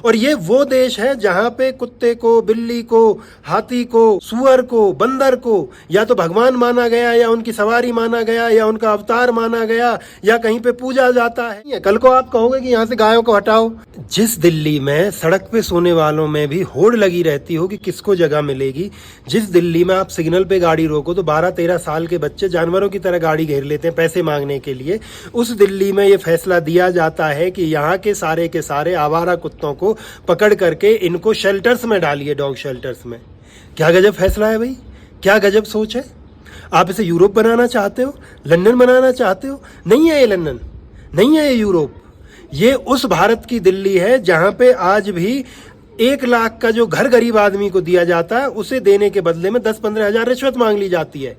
और ये वो देश है जहां पे कुत्ते को, बिल्ली को, हाथी को, सुअर को, बंदर को या तो भगवान माना गया या उनकी सवारी माना गया या उनका अवतार माना गया या कहीं पे पूजा जाता है। कल को आप कहोगे कि यहाँ से गायों को हटाओ। जिस दिल्ली में सड़क पे सोने वालों में भी होड़ लगी रहती हो कि किसको जगह मिलेगी, जिस दिल्ली में आप सिग्नल पे गाड़ी रोको तो 12-13 साल के बच्चे जानवरों की तरह गाड़ी घेर लेते हैं पैसे मांगने के लिए, उस दिल्ली में ये फैसला दिया जाता है कि यहाँ के सारे आवारा कुत्तों को पकड़ करके इनको शेल्टर्स में डालिए, डॉग शेल्टर्स में। क्या गजब फैसला है भाई, क्या गजब सोच है। आप इसे यूरोप बनाना चाहते हो, लंदन बनाना चाहते हो? नहीं है ये लंदन, नहीं है ये यूरोप, ये उस भारत की दिल्ली है जहां पे आज भी 1 लाख का जो घर गरीब आदमी को दिया जाता है उसे देने के बदले में 10-15 हजार रिश्वत मांग ली जाती है।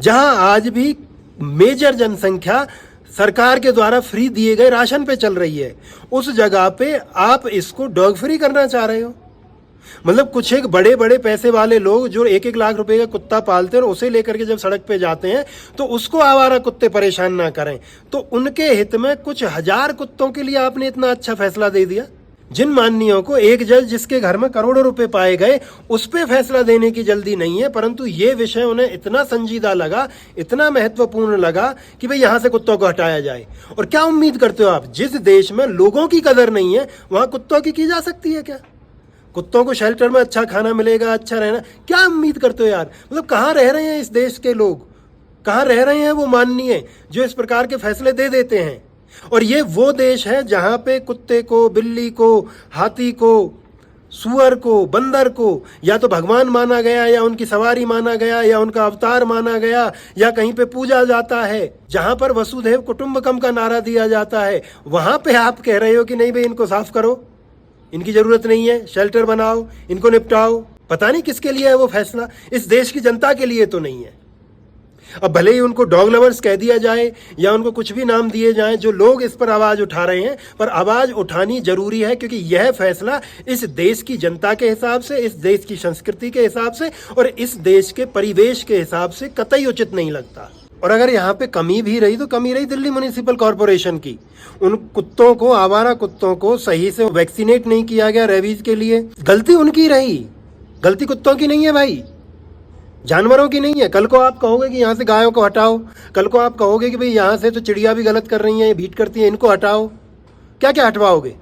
जहां आज भी मेजर जनसंख्या सरकार के द्वारा फ्री दिए गए राशन पे चल रही है, उस जगह पे आप इसको डॉग फ्री करना चाह रहे हो। मतलब कुछ एक बड़े बड़े पैसे वाले लोग जो 1-1 लाख रुपए का कुत्ता पालते हैं और उसे लेकर के जब सड़क पे जाते हैं तो उसको आवारा कुत्ते परेशान ना करें, तो उनके हित में कुछ हजार कुत्तों के लिए आपने इतना अच्छा फैसला दे दिया। जिन माननीयों को एक जज जिसके घर में करोड़ों रुपए पाए गए उस पे फैसला देने की जल्दी नहीं है, परंतु ये विषय उन्हें इतना संजीदा लगा, इतना महत्वपूर्ण लगा कि भाई यहां से कुत्तों को हटाया जाए। और क्या उम्मीद करते हो आप, जिस देश में लोगों की कदर नहीं है वहां कुत्तों की जा सकती है क्या? कुत्तों को शेल्टर में अच्छा खाना मिलेगा, अच्छा रहना, क्या उम्मीद करते हो यार? मतलब कहाँ रह रहे हैं इस देश के लोग, कहाँ रह रहे हैं वो माननीय जो इस प्रकार के फैसले दे देते हैं। और ये वो देश है जहां पे कुत्ते को, बिल्ली को, हाथी को, सुअर को, बंदर को या तो भगवान माना गया या उनकी सवारी माना गया या उनका अवतार माना गया या कहीं पे पूजा जाता है, जहां पर वसुधैव कुटुंबकम का नारा दिया जाता है, वहां पे आप कह रहे हो कि नहीं भाई इनको साफ करो, इनकी जरूरत नहीं है, शेल्टर बनाओ, इनको निपटाओ। पता नहीं किसके लिए है वो फैसला, इस देश की जनता के लिए तो नहीं है। अब भले ही उनको डॉग लवर्स कह दिया जाए या उनको कुछ भी नाम दिए जाएं, जो लोग इस पर आवाज उठा रहे हैं, पर आवाज उठानी जरूरी है क्योंकि यह फैसला इस देश की जनता के हिसाब से, इस देश की संस्कृति के हिसाब से और इस देश के परिवेश के हिसाब से कतई उचित नहीं लगता। और अगर यहाँ पे कमी भी रही तो कमी रही दिल्ली म्युनिसिपल कॉरपोरेशन की। उन कुत्तों को, आवारा कुत्तों को सही से वैक्सीनेट नहीं किया गया रेबीज के लिए, गलती उनकी रही, गलती कुत्तों की नहीं है भाई, जानवरों की नहीं है। कल को आप कहोगे कि यहाँ से गायों को हटाओ, कल को आप कहोगे कि भाई यहाँ से तो चिड़िया भी गलत कर रही हैं, ये भीट करती है, इनको हटाओ। क्या क्या हटवाओगे?